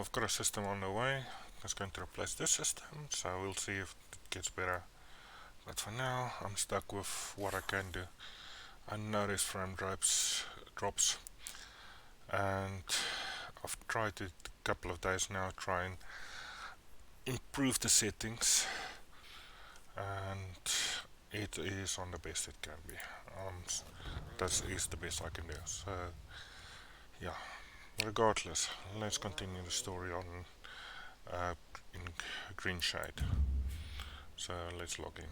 I've got a system on the way that's going to replace this system, so we'll see if it gets better. But for now, I'm stuck with what I can do. I know there's frame drops, and I've tried it a couple of days now, try and improve the settings, and it is on the best it can be. That is the best I can do. So yeah, regardless, let's continue the story on in Greashade. So let's log in.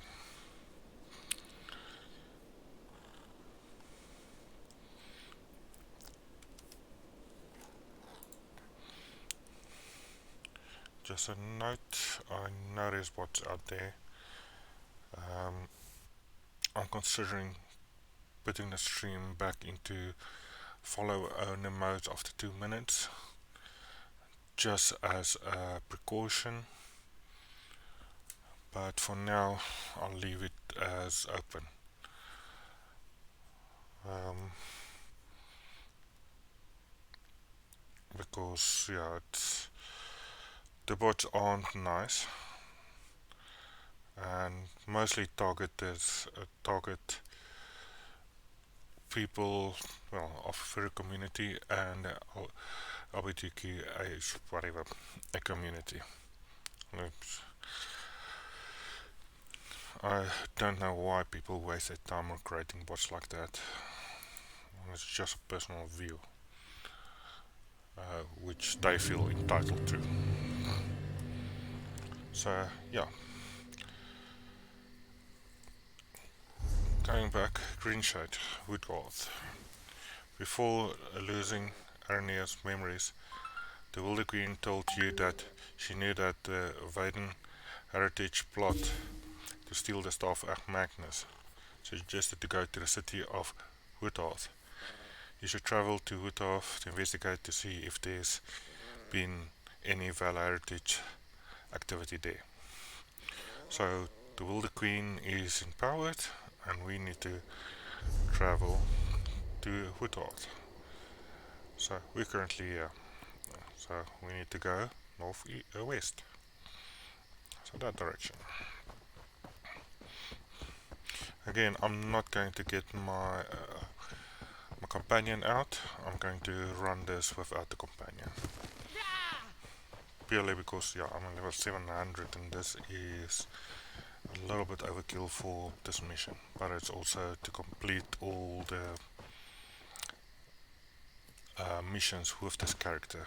Just a note, I noticed what's out there. I'm considering putting the stream back into follow owner mode after 2 minutes, just as a precaution, but for now I'll leave it as open. Because yeah, the bots aren't nice and mostly target people, well, of furry community and LGBTQ whatever, a community. Oops. I don't know why people waste their time on creating bots like that. It's just a personal view, which they feel entitled to. So yeah, going back, Greashade, Woodworth. Before losing Arnia's memories, the Wilder Queen told you that she knew that the Vaden heritage plot to steal the staff of Magnus suggested to go to the city of Woodworth. You should travel to Woodworth to investigate to see if there's been any Val heritage activity there. So the Wilder Queen is empowered and we need to travel to Woodworth. So we're currently here. So we need to go west. So that direction. Again, I'm not going to get my companion out. I'm going to run this without the companion. Purely because yeah, I'm on level 700 and this is a little bit overkill for this mission. But it's also to complete all the missions with this character.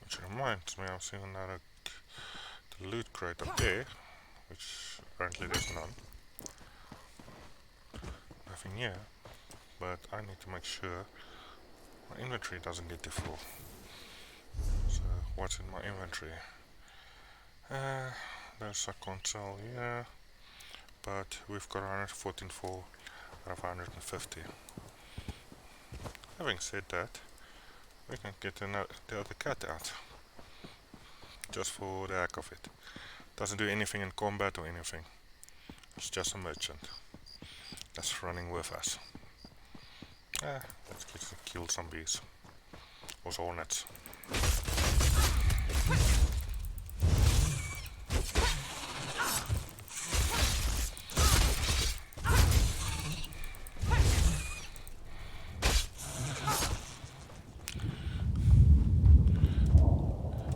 Which reminds me, I've seen another the loot crate up there, which apparently there's none. Nothing here, but I need to make sure my inventory doesn't get too full. So what's in my inventory? There's a console here, but we've got 114 out of 150. Having said that, we can get the other cat out, just for the heck of it. Doesn't do anything in combat or anything. It's just a merchant that's running with us. Let's kill some bees or hornets.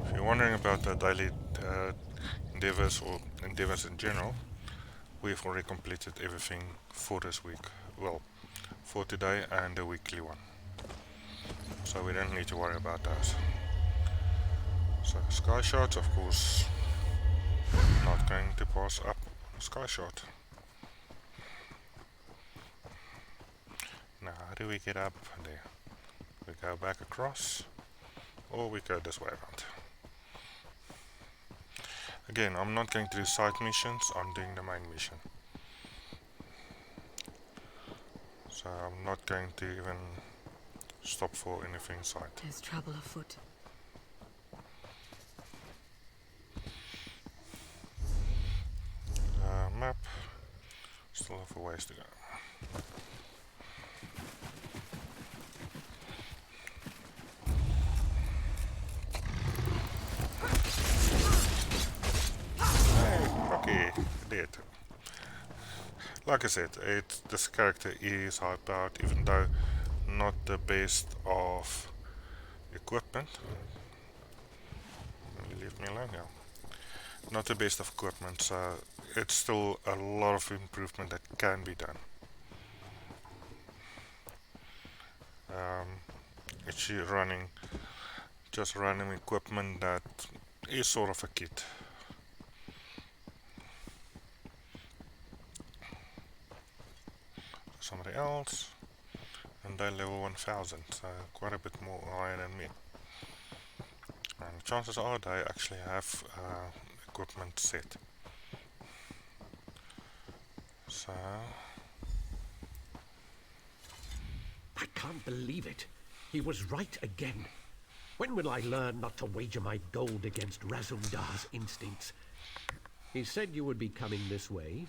If you're wondering about the daily endeavors or endeavors in general, we've already completed everything for this week. Well, for today and the weekly one. So we don't need to worry about those. So sky shots, of course, not going to pass up a sky shot. Now how do we get up there? We go back across, or we go this way around. Again, I'm not going to do side missions, I'm doing the main mission. So I'm not going to even stop for anything side. There's trouble afoot. still have a ways to go. Hey, Rocky, dead. Like I said, this character is high powered, even though not the best of equipment. Leave me alone now. Not the best of equipment, so it's still a lot of improvement that can be done. It's just running equipment that is sort of a kit. Somebody else, and they level 1000, so quite a bit more higher than me. And the chances are they actually have equipment set. So I can't believe it. He was right again. When will I learn not to wager my gold against Razumdar's instincts? He said you would be coming this way.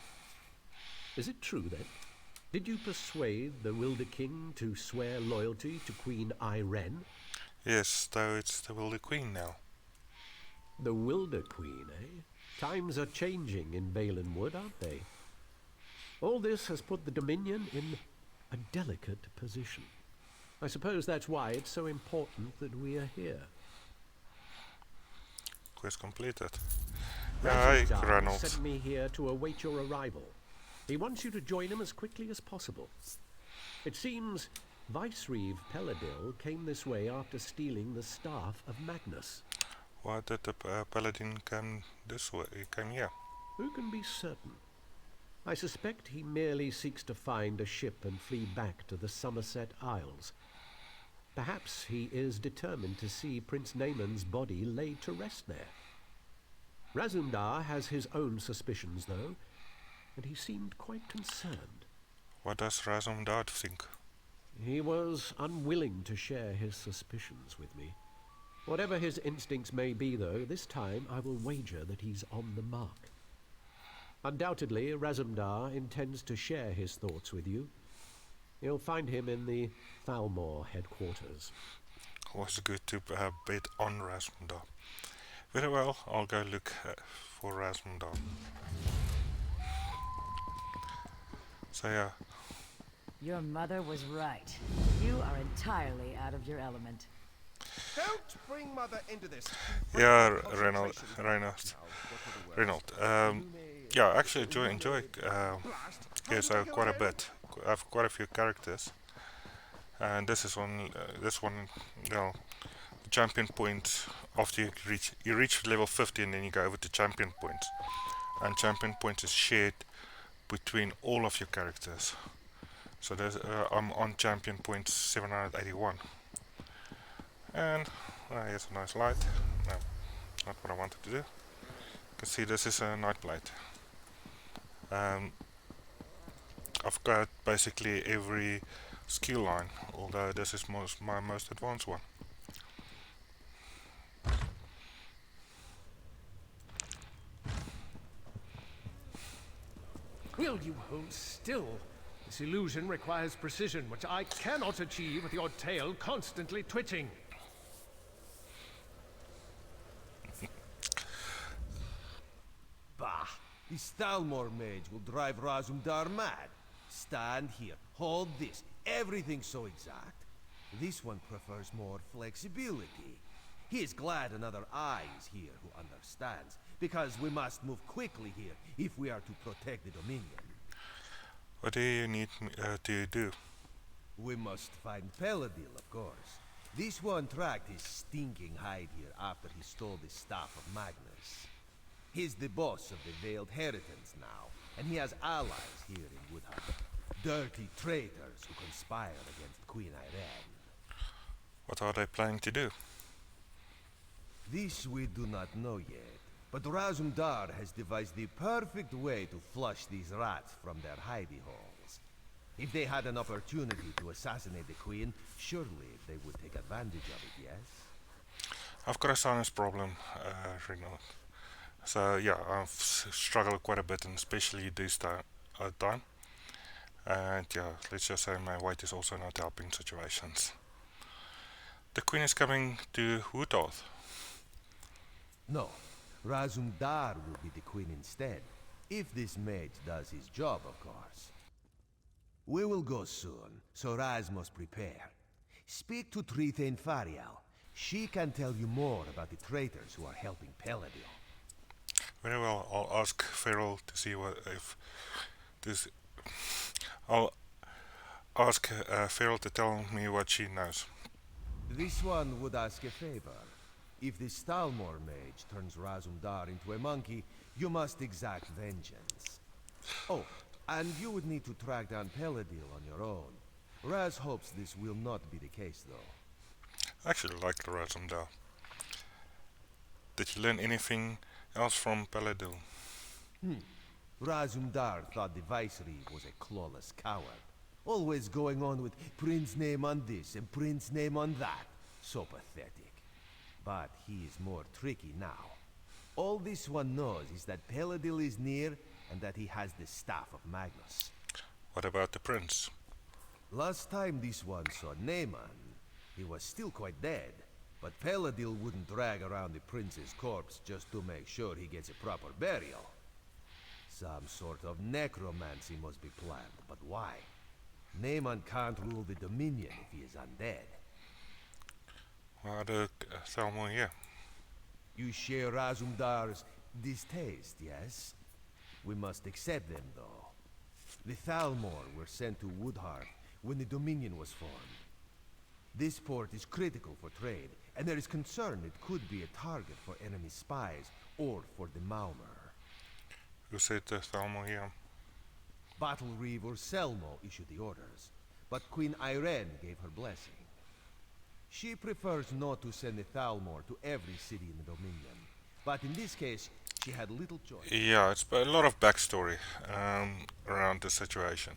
Is it true then? Did you persuade the Wilder King to swear loyalty to Queen Irene? yes, though it's the Wilder Queen now. The Wilder Queen, eh? Times are changing in Valenwood, aren't they? All this has put the Dominion in a delicate position. I suppose that's why it's so important that we are here. Quest completed. Hi, Razumdar sent Ranald. me here to await your arrival. He wants you to join him as quickly as possible. It seems Vicereeve Peladil came this way after stealing the staff of Magnus. Why did the paladin come this way? He came here. Who can be certain? I suspect he merely seeks to find a ship and flee back to the Somerset Isles. Perhaps he is determined to see Prince Nayman's body laid to rest there. Razumdar has his own suspicions, though, and he seemed quite concerned. What does Razumdar think? He was unwilling to share his suspicions with me. Whatever his instincts may be, though, this time I will wager that he's on the mark. Undoubtedly, Razumdar intends to share his thoughts with you. You'll find him in the Falmore headquarters. Was good to bet on Razumdar. Very well, I'll go look for Razumdar. So yeah, Your mother was right. You are entirely out of your element. Don't bring Mother into this. yeah, Reynold. Yeah, actually enjoy yes, I have quite a bit. I have quite a few characters, and this is one. This one, you know, the champion points after you reach level 50, and then you go over to champion points, and champion points is shared between all of your characters. So there's, I'm on champion points 781, and here's a nice light. No, not what I wanted to do. You can see this is a nightblade. I've got basically every skill line, although this is my most advanced one. Will you hold still? This illusion requires precision, which I cannot achieve with your tail constantly twitching. Bah! The Stalmore mage will drive Razumdar mad. Stand here, hold this. Everything's so exact. This one prefers more flexibility. He is glad another eye is here who understands, because we must move quickly here if we are to protect the Dominion. What do you need me to do? We must find Peladil, of course. This one tracked his stinking hide here after he stole the staff of Magnus. He's the boss of the Veiled Heritance now, and he has allies here in Woodham. Dirty traitors who conspire against Queen Irene. What are they planning to do? This we do not know yet, but Razumdar has devised the perfect way to flush these rats from their hidey holes. If they had an opportunity to assassinate the Queen, surely they would take advantage of it, yes? I've got a sinus problem, Renault. So yeah, I've struggled quite a bit, and especially this time. And yeah, let's just say my weight is also not helping situations. The queen is coming to Woodorth. No, Razumdar will be the queen instead. If this mage does his job, of course. We will go soon, so Raz must prepare. Speak to Trithane Farial. She can tell you more about the traitors who are helping Peladil. Very well, I'll ask Feral to see what if this. I'll ask Feral to tell me what she knows. This one would ask a favor. If the Stalmor mage turns Razumdar into a monkey, you must exact vengeance. Oh, and you would need to track down Peladil on your own. Raz hopes this will not be the case, though. I actually like the Razumdar. Did you learn anything else from Paladil? Razumdar thought the Viceroy was a clawless coward. Always going on with Prince name on this and Prince name on that. So pathetic. But he is more tricky now. All this one knows is that Peladil is near and that he has the staff of Magnus. What about the prince? Last time this one saw Naaman, he was still quite dead. But Peladil wouldn't drag around the prince's corpse just to make sure he gets a proper burial. Some sort of necromancy must be planned, but why? Naaman can't rule the Dominion if he is undead. Why are the Thalmor here? You share Razumdar's distaste, yes? We must accept them, though. The Thalmor were sent to Woodheart when the Dominion was formed. This port is critical for trade, and there is concern it could be a target for enemy spies or for the Malmer. Who said the Thalmor here? Battle Reeve or Selmo issued the orders, but Queen Irene gave her blessing. She prefers not to send the Thalmor to every city in the Dominion, but in this case, she had little choice. Yeah, it's a lot of backstory around the situation.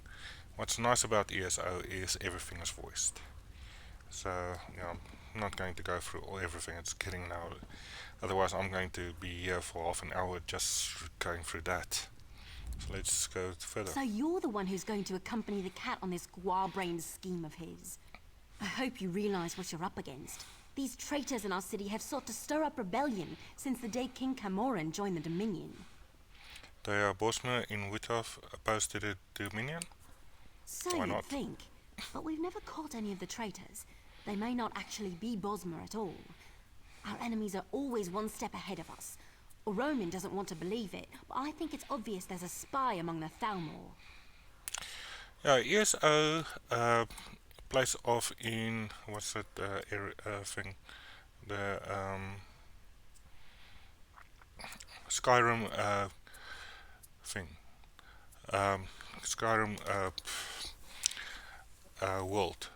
What's nice about ESO is everything is voiced. So, yeah, I'm not going to go through everything it's getting now. Otherwise, I'm going to be here for half an hour just going through that. So let's go further. So you're the one who's going to accompany the cat on this guar-brained scheme of his. I hope you realize what you're up against. These traitors in our city have sought to stir up rebellion since the day King Camoran joined the Dominion. They are Bosmer in Withoff opposed to the Dominion? So Why you'd not? think. But we've never caught any of the traitors. They may not actually be Bosmer at all. Our enemies are always one step ahead of us. Roman doesn't want to believe it, but I think it's obvious there's a spy among the Thalmor. Yeah, ESO plays off in what's that thing? The Skyrim thing. Skyrim world.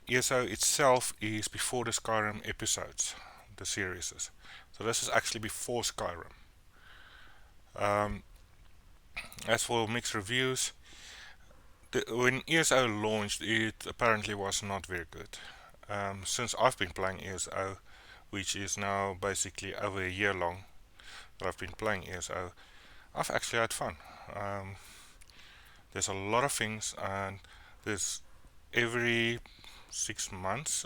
ESO itself is before the Skyrim episodes, the series. So this is actually before Skyrim. As for mixed reviews, when ESO launched, it apparently was not very good. Since I've been playing ESO, which is now basically over a year long that I've been playing ESO, I've actually had fun. There's a lot of things, and there's every 6 months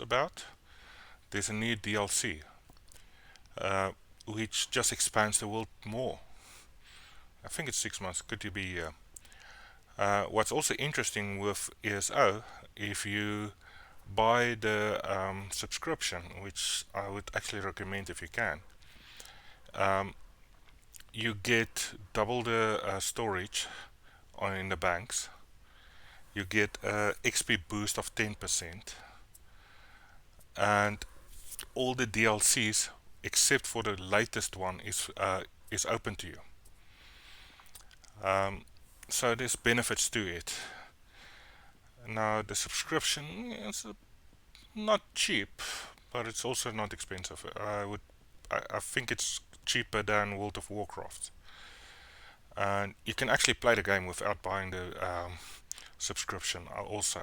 there's a new DLC, which just expands the world more. I think it's 6 months, could you be here? What's also interesting with ESO, if you buy the subscription, which I would actually recommend if you can, you get double the storage in the banks. You get a XP boost of 10%, and all the DLCs except for the latest one is open to you. So there's benefits to it. Now the subscription is not cheap, but it's also not expensive. I think it's cheaper than World of Warcraft, and you can actually play the game without buying the subscription. Also,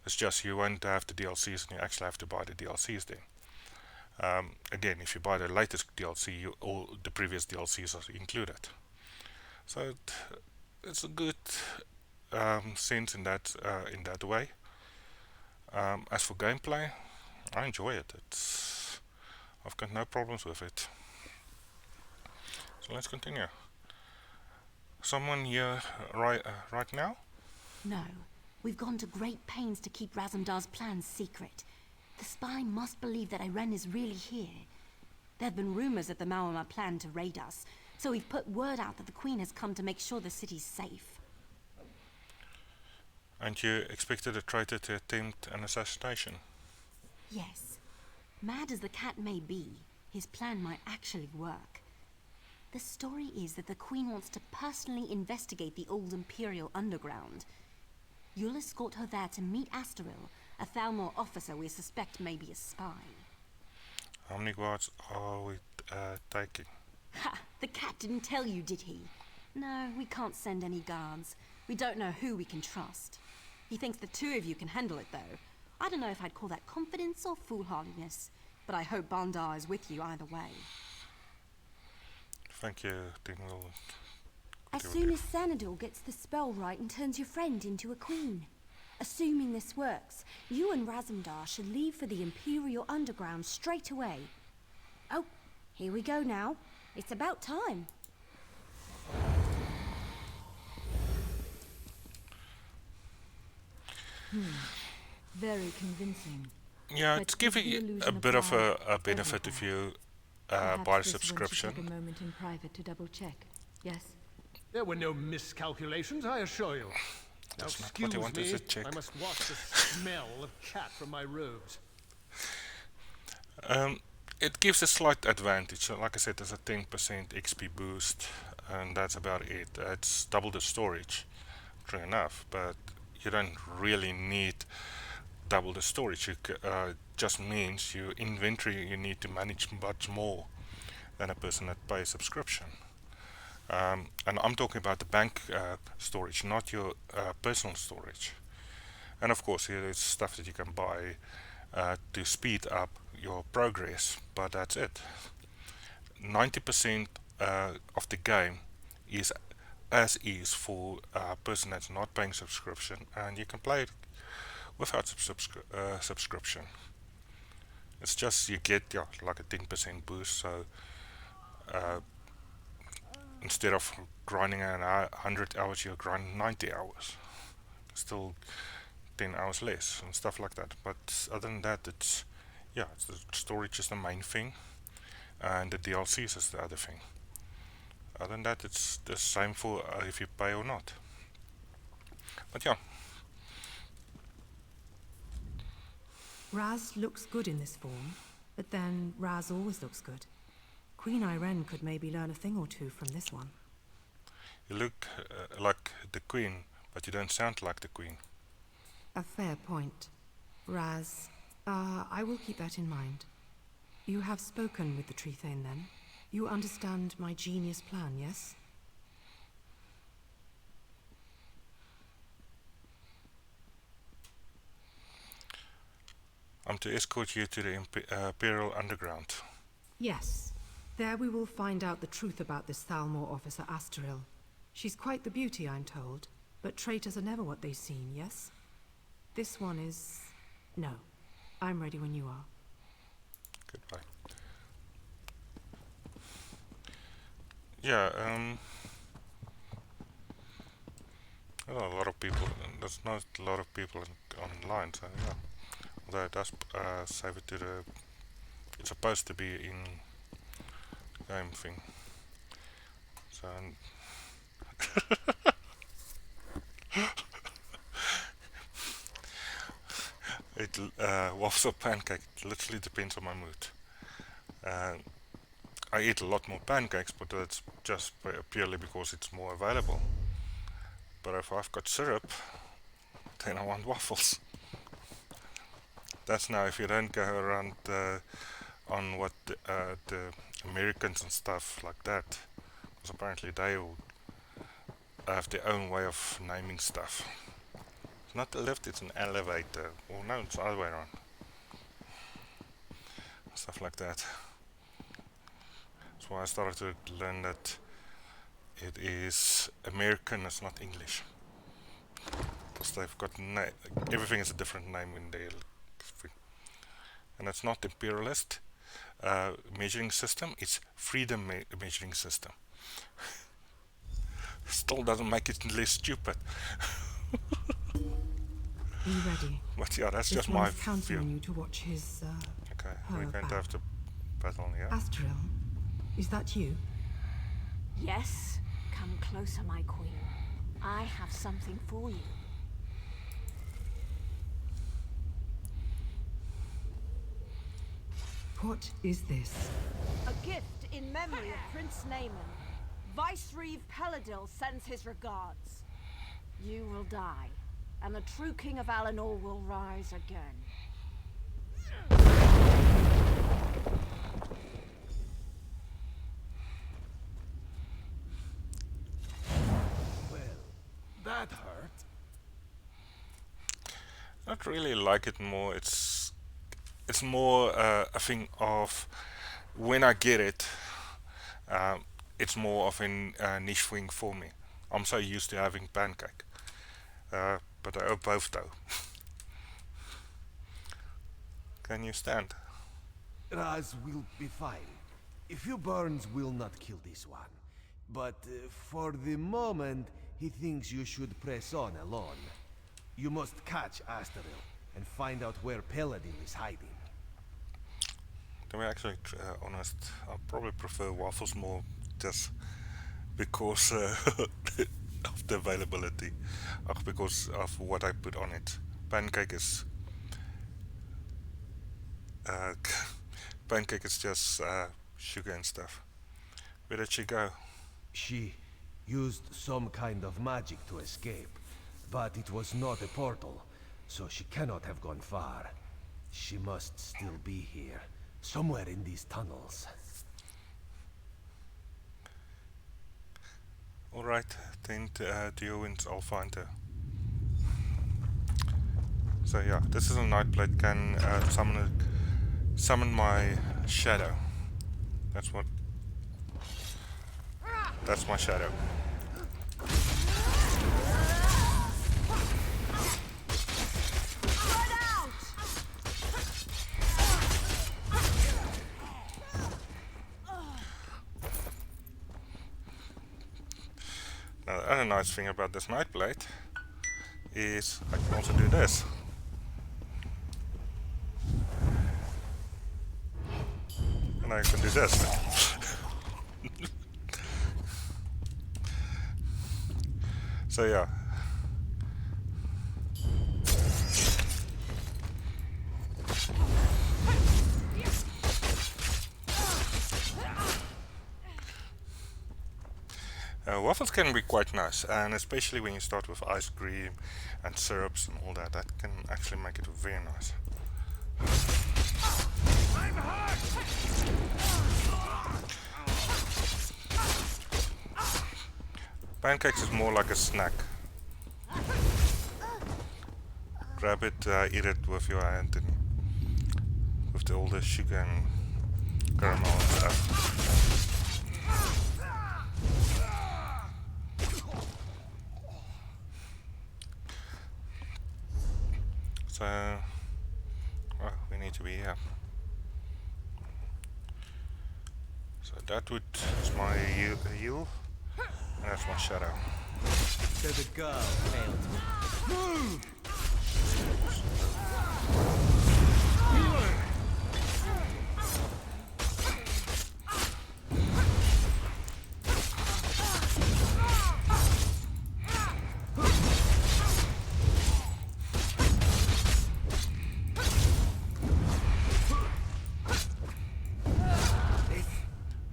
it's just you won't have the DLCs, and you actually have to buy the DLCs then. Again, if you buy the latest DLC, all the previous DLCs are included. So it's a good sense in that way. As for gameplay, I enjoy it. I've got no problems with it. So let's continue. Someone here right now? No. We've gone to great pains to keep Razumdar's plans secret. The spy must believe that Iren is really here. There have been rumors that the Maorma plan to raid us, so we've put word out that the Queen has come to make sure the city's safe. And you expected a traitor to attempt an assassination? Yes. Mad as the cat may be, his plan might actually work. The story is that the Queen wants to personally investigate the old Imperial underground. You'll escort her there to meet Astaril, a Thalmor officer we suspect may be a spy. How many guards are we taking? Ha! The cat didn't tell you, did he? No, we can't send any guards. We don't know who we can trust. He thinks the two of you can handle it, though. I don't know if I'd call that confidence or foolhardiness, but I hope Bandar is with you either way. Thank you, Dingwell. As soon as Xanador gets the spell right and turns your friend into a queen. Assuming this works, you and Razumdar should leave for the Imperial Underground straight away. Oh, here we go now. It's about time. Very convincing. Yeah, But it's giving is the you a illusion bit of applied a benefit if you buy a Perhaps this one should subscription. take a moment in private to double check. Yes. There were no miscalculations, I assure you. Now, That's not what he wanted excuse to me, check. I must wash the smell of cat from my robes. It gives a slight advantage. So like I said, there's a 10% XP boost, and that's about it. It's double the storage, true enough, but you don't really need double the storage. Just means your inventory you need to manage much more than a person that pays subscription. And I'm talking about the bank storage, not your personal storage. And of course, here is stuff that you can buy to speed up your progress, but that's it. 90% of the game is as is for a person that's not paying subscription, and you can play it without subscription. It's just you get like a 10% boost, so instead of grinding 100 hours, you grind 90 hours. Still 10 hours less and stuff like that. But other than that, it's the storage is the main thing, and the DLCs is the other thing. Other than that, it's the same for if you pay or not. But yeah, Raz looks good in this form, but then Raz always looks good. Queen Iren could maybe learn a thing or two from this one. you look like the queen, but you don't sound like the queen. A fair point. Raz, I will keep that in mind. You have spoken with the Tree Thane then? You understand my genius plan, yes? I'm to escort you to the Imperial Underground. Yes. There we will find out the truth about this Thalmor officer Astaril. She's quite the beauty, I'm told, but traitors are never what they seem, yes? This one is... No. I'm ready when you are. Goodbye. Yeah, there are a lot of people. There's not a lot of people online, so yeah. Although it does save it to the. It's supposed to be in game thing. So. It waffles or pancake. It literally depends on my mood. I eat a lot more pancakes, but that's just purely because it's more available. But if I've got syrup, then I want waffles. That's now if you don't go around on what the Americans and stuff like that, because apparently they will have their own way of naming stuff. It's not a lift, it's an elevator. Or no, it's the other way around. Stuff like that. That's why I started to learn that it is American, it's not English. because they've got everything is a different name in their thing. And it's not imperialist measuring system, it's freedom measuring system. Still doesn't make it less stupid. Are you ready? But yeah, that's This just one my is counting view. on you to watch his, Okay, her we're going to back. have to battle here. Astril, is that you? Yes? Come closer, my queen. I have something for you. What is this? A gift in memory of Prince Naaman. Vice-Reeve Peladil sends his regards. You will die, and the true king of Alinor will rise again. Well, that hurt. I don't really like it more. It's more a thing of when I get it, it's more of a niche thing for me. I'm so used to having pancake, but I owe both though. Can you stand? Raz will be fine. A few burns will not kill this one. But for the moment, he thinks you should press on alone. You must catch Asteril and find out where Peladil is hiding. To be actually honest, I probably prefer waffles more just because of the availability, because of what I put on it. Pancake is pancake is just sugar and stuff. Where did she go? She used some kind of magic to escape, but it was not a portal, so she cannot have gone far. She must still be here, somewhere in these tunnels. Alright, then Dio wins, I'll find her. So yeah, this is a Nightblade, can summon my shadow. That's my shadow. Now the other nice thing about this Nightblade is I can also do this. And I can do this. So yeah. Waffles can be quite nice, and especially when you start with ice cream and syrups and all that, that can actually make it very nice. Pancakes is more like a snack. Grab it, eat it with your hand, and with all the sugar and caramel and stuff. So, oh, we need to be here. So that would is my heal, and that's my shadow. To the girl, Move!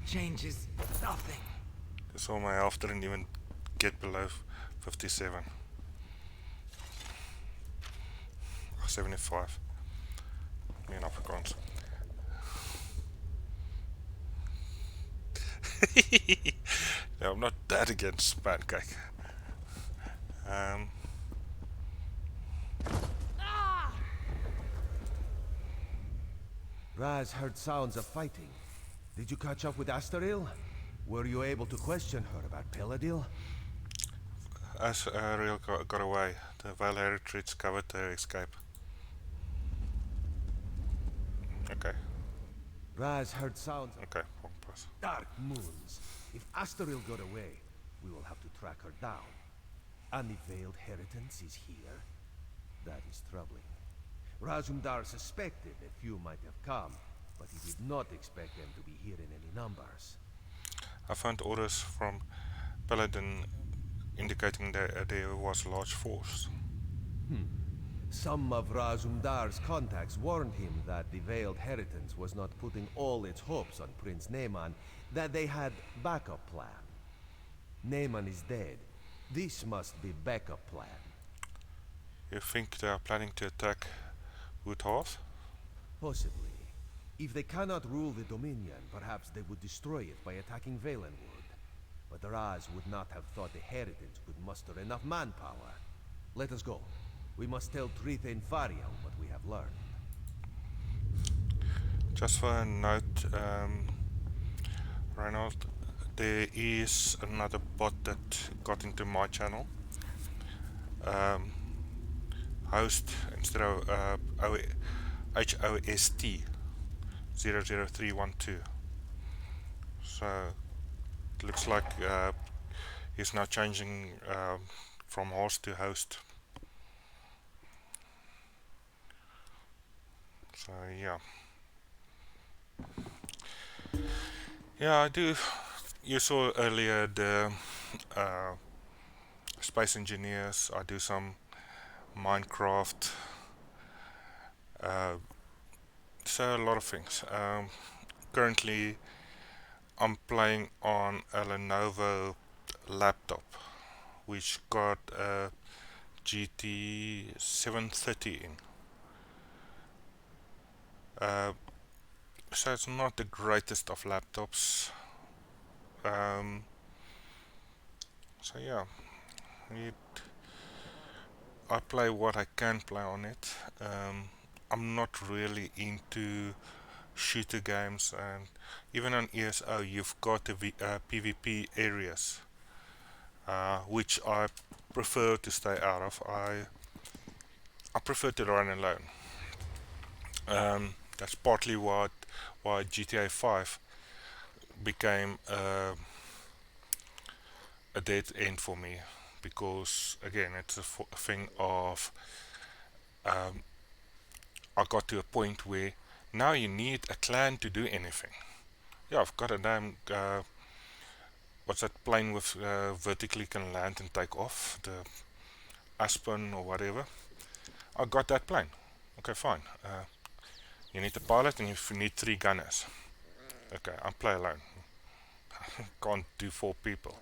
Changes nothing. So my health didn't even get below 57. 75. Me in Afrikaans. No, I'm not that against pancake. Raz heard sounds of fighting. Did you catch up with Asteril? Were you able to question her about Peladil? as Ariel got away, the Vale Heritage covered their escape. Okay, Raz heard sounds of okay, wrong pass. dark moons. If Astaril got away, we will have to track her down. And the Veiled Heritance is here? That is troubling. Razumdar suspected a few might have come, but he did not expect them to be here in any numbers. I found orders from Paladin indicating that there was a large force. Some of Razumdar's contacts warned him that the Veiled Heritance was not putting all its hopes on Prince Naaman, that they had backup plan. Naaman is dead. This must be backup plan. You think they are planning to attack Woodhearth? Possibly. If they cannot rule the Dominion, perhaps they would destroy it by attacking Valenwood. But Raz would not have thought the Heritance could muster enough manpower. Let us go. We must tell Tritha and Faria what we have learned. Just for a note, Reinhold, there is another bot that got into my channel. Host instead of HOST 00312. So it looks like he's now changing from host to host. So yeah, I do. You saw earlier the space engineers. I do some Minecraft, so a lot of things. Currently I'm playing on a Lenovo laptop which got a GT 730 in. So it's not the greatest of laptops. So yeah, I play what I can play on it. I'm not really into shooter games, and even on ESO you've got the PvP areas, which I prefer to stay out of. I prefer to run alone. That's partly why GTA 5 became a dead end for me, because again it's a thing of I got to a point where now you need a clan to do anything. Yeah, I've got a damn what's that plane with vertically can land and take off, the Aspen or whatever. I got that plane. Okay, fine. You need a pilot and you need 3 gunners. Okay, I play alone. Can't do 4 people.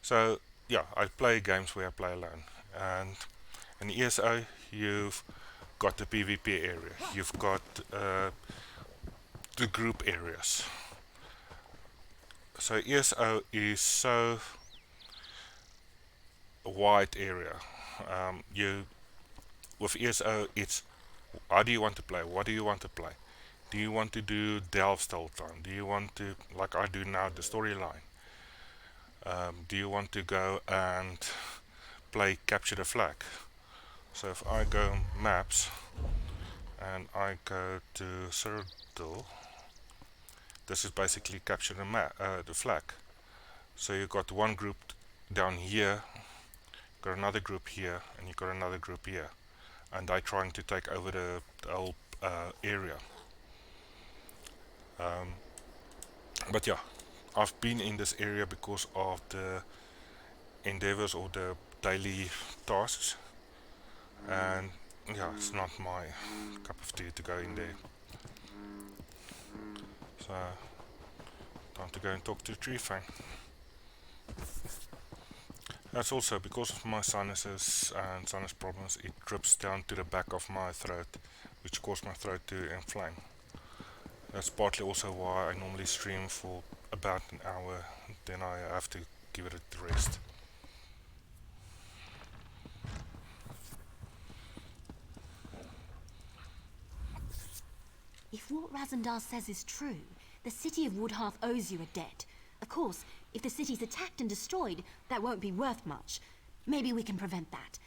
So yeah, I play games where I play alone. And in ESO you've got the PvP area. You've got the group areas. So ESO is so a wide area. With ESO it's how do you want to play? What do you want to play? Do you want to do delves the whole time? Do you want to, like I do now, the storyline? Do you want to go and play capture the flag? So if I go maps and I go to Cyrodiil, this is basically capture the flag. So you got one group down here, got another group here, and you got another group here, and they're trying to take over the whole area. But yeah, I've been in this area because of the endeavors or the daily tasks, and yeah, it's not my cup of tea to go in there. So time to go and talk to the tree fang. That's also because of my sinuses and sinus problems, it drips down to the back of my throat, which causes my throat to inflame. That's partly also why I normally stream for about an hour, then I have to give it a rest. If what Razumdar says is true, the city of Woodhearth owes you a debt. Of course, if the city's attacked and destroyed, that won't be worth much. Maybe we can prevent that.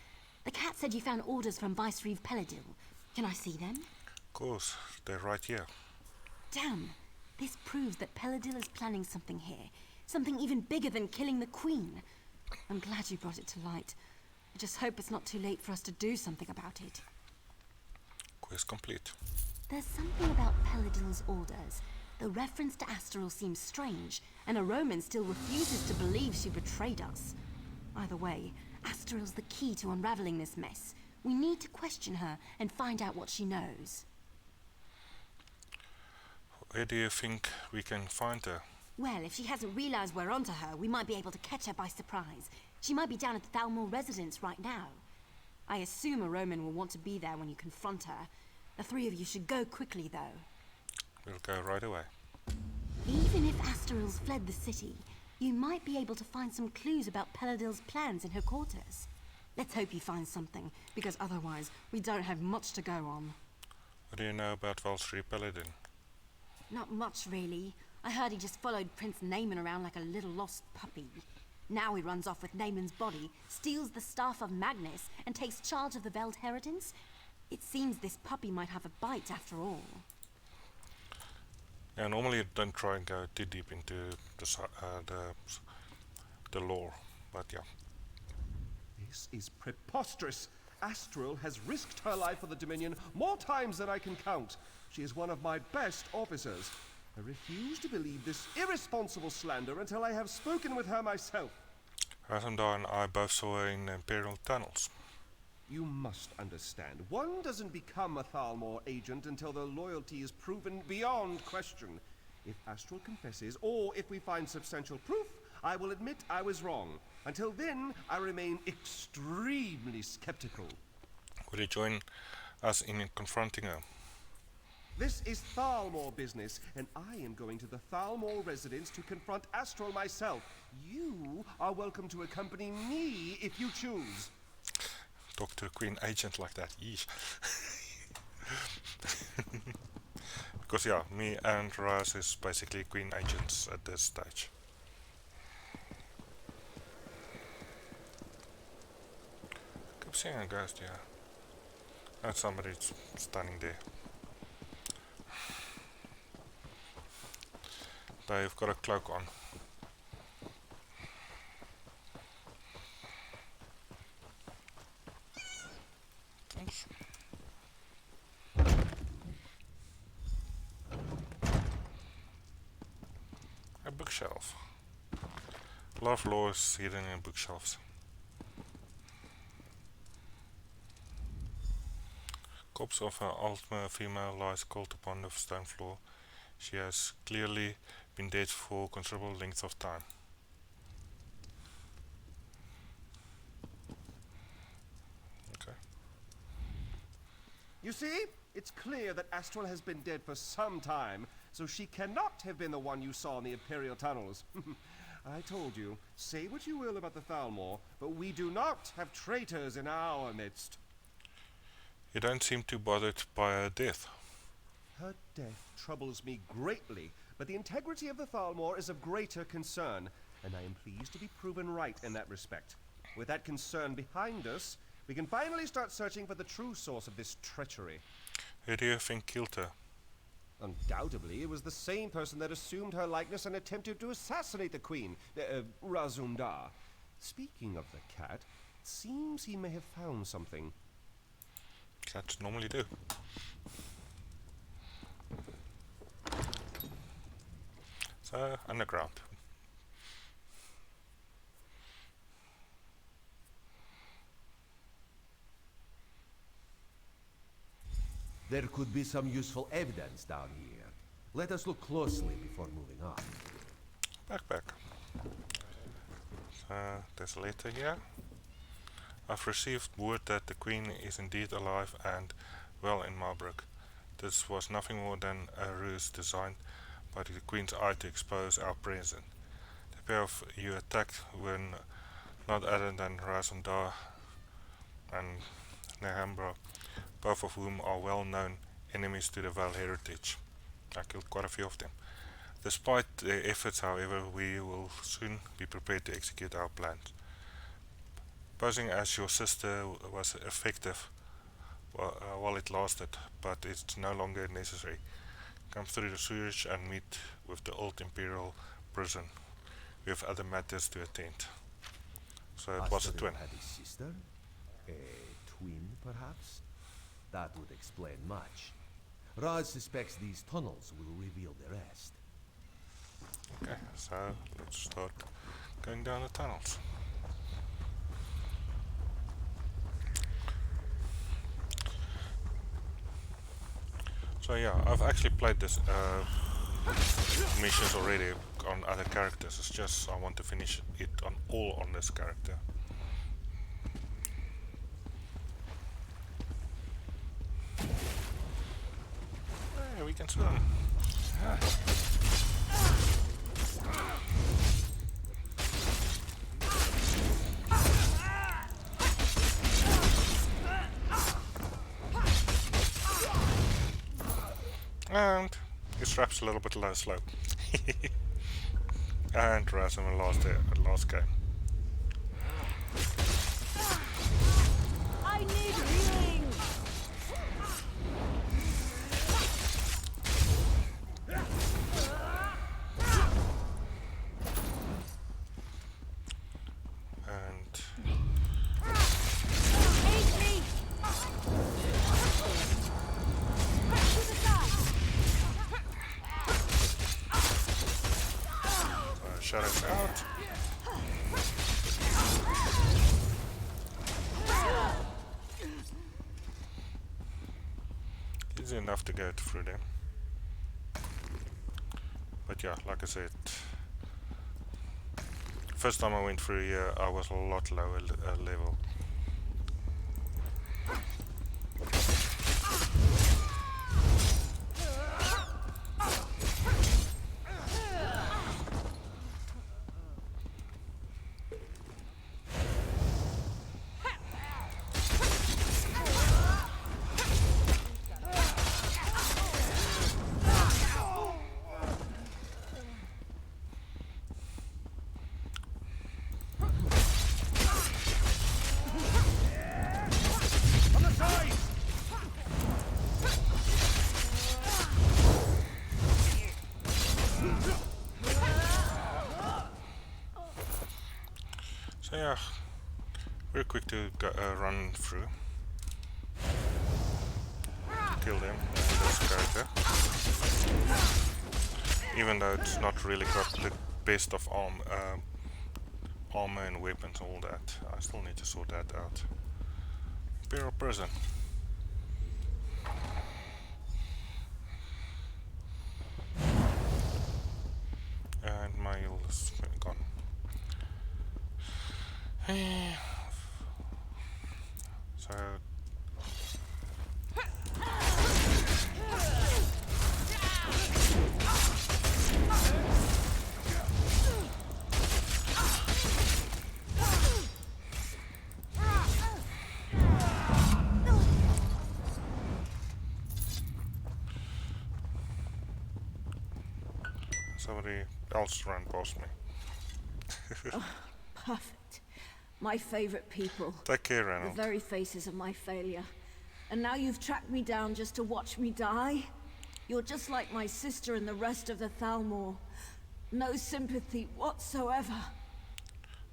The cat said you found orders from Vicereeve Peladil. Can I see them? Of course, they're right here. Damn. This proves that Peladil is planning something here. Something even bigger than killing the Queen. I'm glad you brought it to light. I just hope it's not too late for us to do something about it. Quest complete. There's something about Peladil's orders. The reference to Astral seems strange, and a Roman still refuses to believe she betrayed us. Either way, Astral's the key to unraveling this mess. We need to question her and find out what she knows. Where do you think we can find her? Well, if she hasn't realized we're onto her, we might be able to catch her by surprise. She might be down at the Thalmor residence right now. I assume a Roman will want to be there when you confront her. The three of you should go quickly, though. We'll go right away. Even if Astral's fled the city, you might be able to find some clues about Peladil's plans in her quarters. Let's hope you find something, because otherwise we don't have much to go on. What do you know about Vicereeve Peladil? Not much, really. I heard he just followed Prince Naaman around like a little lost puppy. Now he runs off with Naaman's body, steals the Staff of Magnus, and takes charge of the Veld Inheritance. It seems this puppy might have a bite after all. Yeah, normally I don't try and go too deep into the lore, but yeah. This is preposterous. Astral has risked her life for the Dominion more times than I can count. She is one of my best officers. I refuse to believe this irresponsible slander until I have spoken with her myself. Razumdar and I both saw her in the Imperial tunnels. You must understand, one doesn't become a Thalmor agent until their loyalty is proven beyond question. If Astral confesses, or if we find substantial proof, I will admit I was wrong. Until then, I remain extremely skeptical. Will you join us in confronting her? This is Thalmor business, and I am going to the Thalmor residence to confront Astral myself. You are welcome to accompany me if you choose. Talk to a Queen agent like that, yeesh. Because yeah, me and Raz is basically Queen agents at this stage. I keep seeing a ghost, yeah. And somebody's standing there. They've got a cloak on. Thanks. A bookshelf. A lot of lore is hidden in bookshelves. Corpse of an Aldmeri female lies cold upon the stone floor. She has clearly been dead for considerable length of time. Okay. You see, it's clear that Astral has been dead for some time, so she cannot have been the one you saw in the Imperial tunnels. I told you, say what you will about the Thalmor, but we do not have traitors in our midst. You don't seem too bothered by her death. Her death troubles me greatly, but the integrity of the Thalmor is of greater concern, and I am pleased to be proven right in that respect. With that concern behind us, we can finally start searching for the true source of this treachery. Who do you think killed her? Undoubtedly, it was the same person that assumed her likeness and attempted to assassinate the Queen, Razumdar. Speaking of the cat, it seems he may have found something. Cats normally do. So, underground. There could be some useful evidence down here. Let us look closely before moving on. Backpack. So, there's a letter here. I've received word that the Queen is indeed alive and well in Marlborough. This was nothing more than a ruse designed by the Queen's eye to expose our presence. The pair of you attacked were not other than Razumdar and Nehembra, both of whom are well-known enemies to the Vale heritage. I killed quite a few of them. Despite their efforts, however, we will soon be prepared to execute our plans. Posing as your sister was effective while it lasted, but it's no longer necessary. Come through the sewage and meet with the old Imperial prison. We have other matters to attend. So it was a twin. Had a sister? A twin, perhaps? That would explain much. Raz suspects these tunnels will reveal the rest. Okay, so let's start going down the tunnels. So yeah, I've actually played this missions already on other characters. It's just I want to finish it all on this character. Hey, we can swim. And his trap's a little bit slow. And Razum last game. I need healing. And Aid me. To the side. Shadow's out. Easy enough to get through them. But yeah, like I said, first time I went through here I was a lot lower level. So yeah, very quick to run through, kill them and this character. Even though it's not really got the best of armor and weapons, all that, I still need to sort that out. Imperial prison. And my heal is gone. So somebody else ran past me. Perfect. My favorite people. Take care, The Ranald. very faces of my failure. And now you've tracked me down just to watch me die? You're just like my sister and the rest of the Thalmor. No sympathy whatsoever.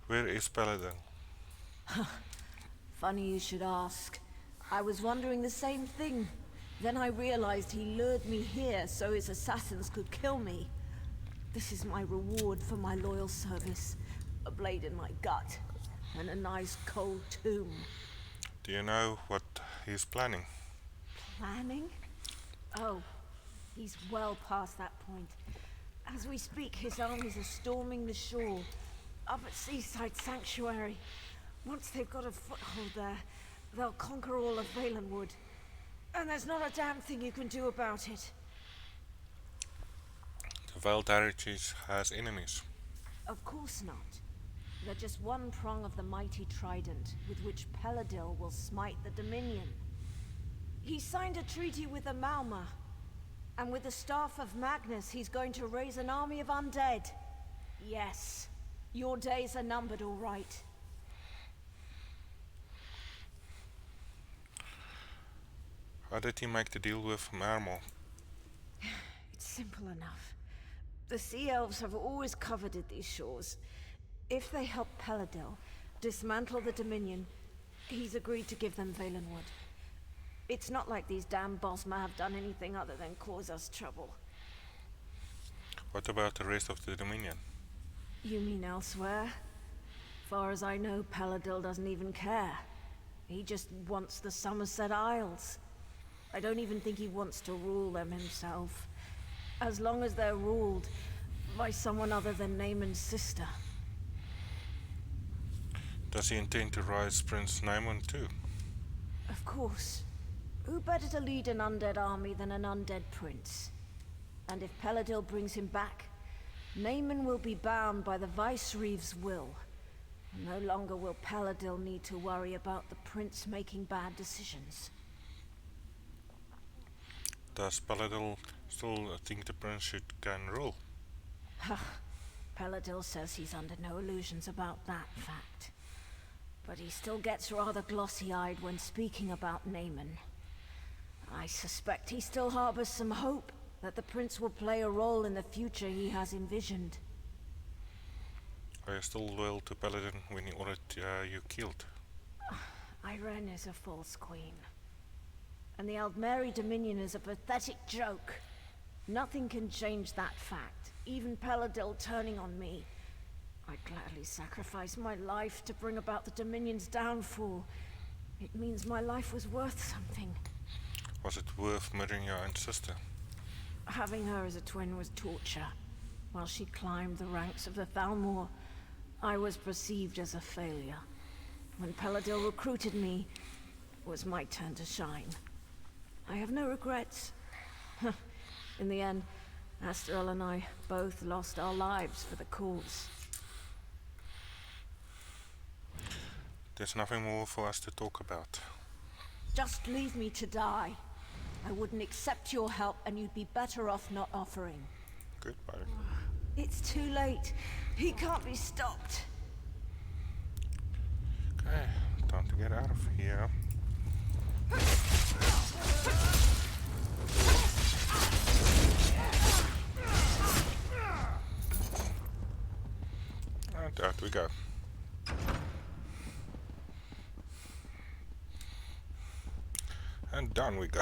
Where is Paladin? Funny you should ask. I was wondering the same thing. Then I realized he lured me here so his assassins could kill me. This is my reward for my loyal service. A blade in my gut. And a nice cold tomb. Do you know what he's planning? Planning? Oh, he's well past that point. As we speak, his armies are storming the shore, up at Seaside Sanctuary. Once they've got a foothold there, they'll conquer all of Valenwood. And there's not a damn thing you can do about it. The Veiled Heritage has enemies. Of course not. They're just one prong of the mighty trident with which Peladil will smite the Dominion. He signed a treaty with the Malma, and with the staff of Magnus he's going to raise an army of undead. Yes, your days are numbered, all right. How did he make the deal with Mermal? It's simple enough. The Sea Elves have always coveted these shores. If they help Peladil dismantle the Dominion, he's agreed to give them Valenwood. It's not like these damn Bosma have done anything other than cause us trouble. What about the rest of the Dominion? You mean elsewhere? Far as I know, Peladil doesn't even care. He just wants the Somerset Isles. I don't even think he wants to rule them himself. As long as they're ruled by someone other than Naaman's sister. Does he intend to rise Prince Naaman too? Of course. Who better to lead an undead army than an undead prince? And if Peladil brings him back, Naaman will be bound by the Vicereeve's will. No longer will Peladil need to worry about the prince making bad decisions. Does Peladil still think the prince can rule? Peladil says he's under no illusions about that fact. But he still gets rather glossy-eyed when speaking about Naaman. I suspect he still harbors some hope that the prince will play a role in the future he has envisioned. Are you still loyal to Paladin when he ordered you killed? Irene is a false queen. And the Aldmeri Dominion is a pathetic joke. Nothing can change that fact, even Peladil turning on me. I'd gladly sacrifice my life to bring about the Dominion's downfall. It means my life was worth something. Was it worth murdering your own sister? Having her as a twin was torture. While she climbed the ranks of the Thalmor, I was perceived as a failure. When Peladil recruited me, it was my turn to shine. I have no regrets. In the end, Astral and I both lost our lives for the cause. There's nothing more for us to talk about. Just leave me to die. I wouldn't accept your help, and you'd be better off not offering. Goodbye. It's too late. He can't be stopped. Okay, time to get out of here. And out we go. And down we go.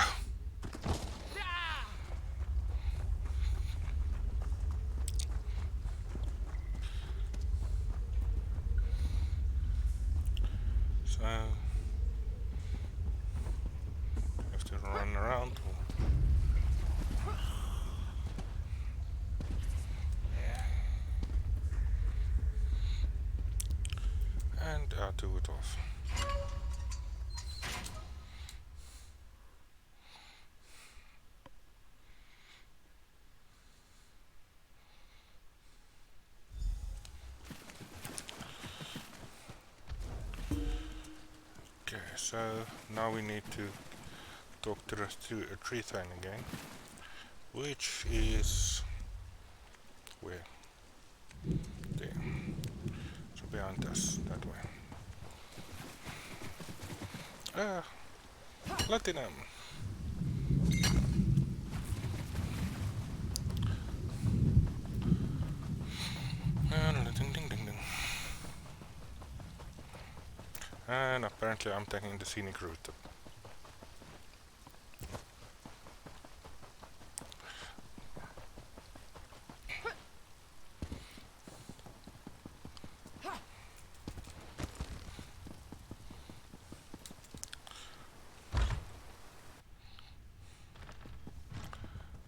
So have to run around. And out to it off. Okay, so now we need to talk to a tree thing again, which is where? There. So behind us, that way. Platinum! Ding ding ding ding. And apparently I'm taking the scenic route.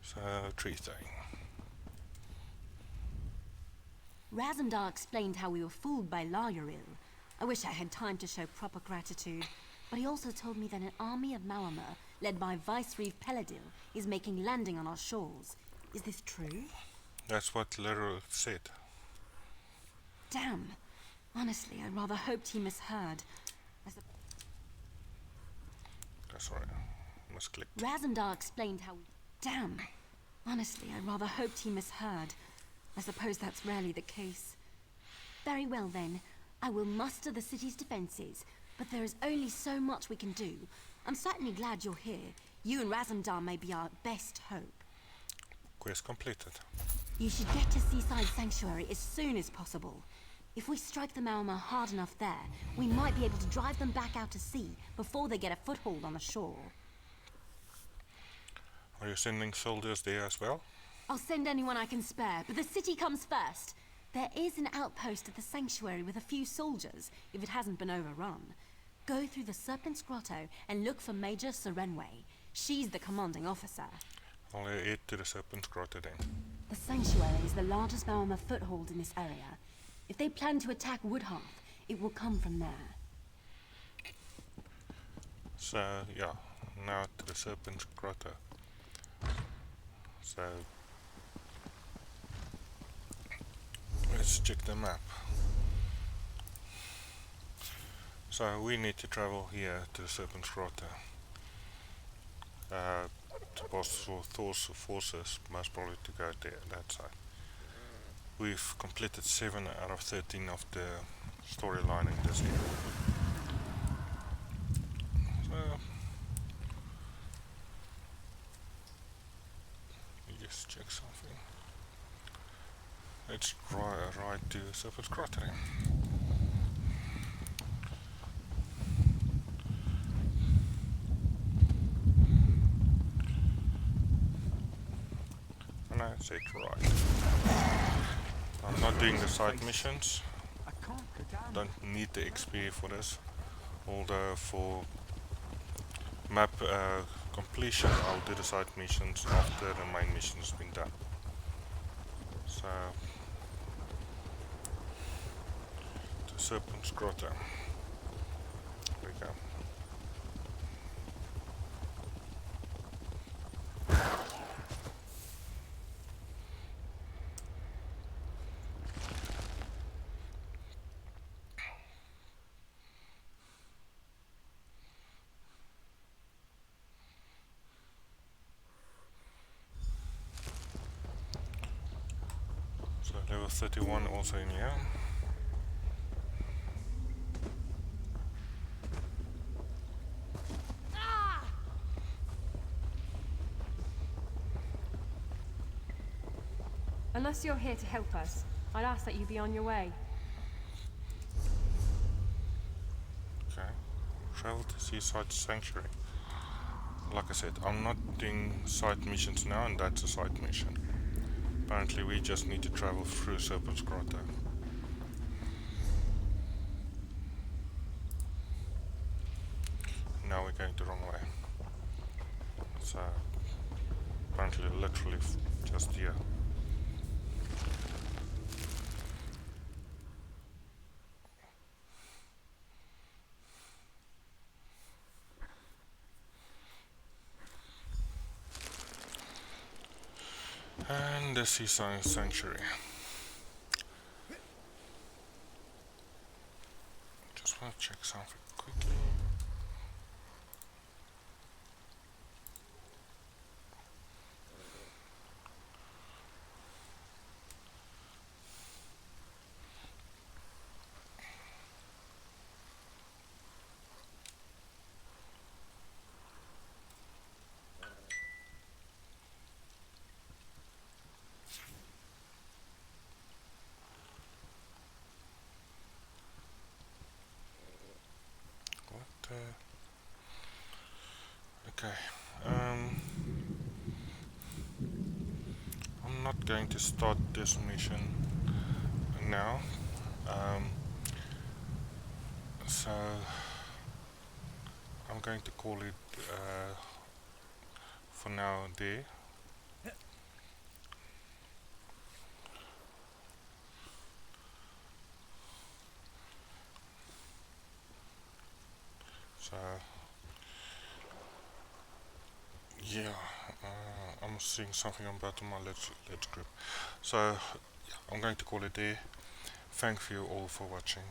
So, tree thing. Razumdar explained how we were fooled by Lauril. I wish I had time to show proper gratitude, but he also told me that an army of Malamur, led by Vicereeve Peladil, is making landing on our shores. Is this true? That's what Leroy said. Damn. Honestly, I rather hoped he misheard. That's right. Misclicked. Razumdar explained how... Damn. Honestly, I rather hoped he misheard. I suppose that's rarely the case. Very well then. I will muster the city's defenses, but there is only so much we can do. I'm certainly glad you're here. You and Razumdar may be our best hope. Quest completed. You should get to Seaside Sanctuary as soon as possible. If we strike the Maormer hard enough there, we might be able to drive them back out to sea before they get a foothold on the shore. Are you sending soldiers there as well? I'll send anyone I can spare, but the city comes first. There is an outpost at the sanctuary with a few soldiers, if it hasn't been overrun. Go through the Serpent's Grotto and look for Major Serenway. She's the commanding officer. I'll head to the Serpent's Grotto then. The sanctuary is the largest Maormer foothold in this area. If they plan to attack Woodhearth, it will come from there. So, yeah, now to the Serpent's Grotto. So, let's check the map. So, we need to travel here to the Serpent's Grotto. To pass through Thor's forces, most probably to go there, that side. We've completed 7 out of 13 of the storyline in this area. So, let me just check something. Let's ride to Serpent's Grotto then. And I said right. I'm not doing the side missions. Don't need the XP for this. Although for map completion, I'll do the side missions after the main mission has been done. So, to Serpent's Grotto. There we go. So level 31 also in here. Unless you're here to help us, I'd ask that you be on your way. Okay. Travel to Seaside Sanctuary. Like I said, I'm not doing side missions now, and that's a side mission. Apparently we just need to travel through Serpent's Grotto. Now we're going the wrong way. So, apparently literally just here. And the Seaside Sanctuary. Just want to check something quickly. Okay, I'm not going to start this mission now, so I'm going to call it for now there. So yeah, I'm seeing something on bottom of my let's group. So yeah, I'm going to call it there. Thank you all for watching.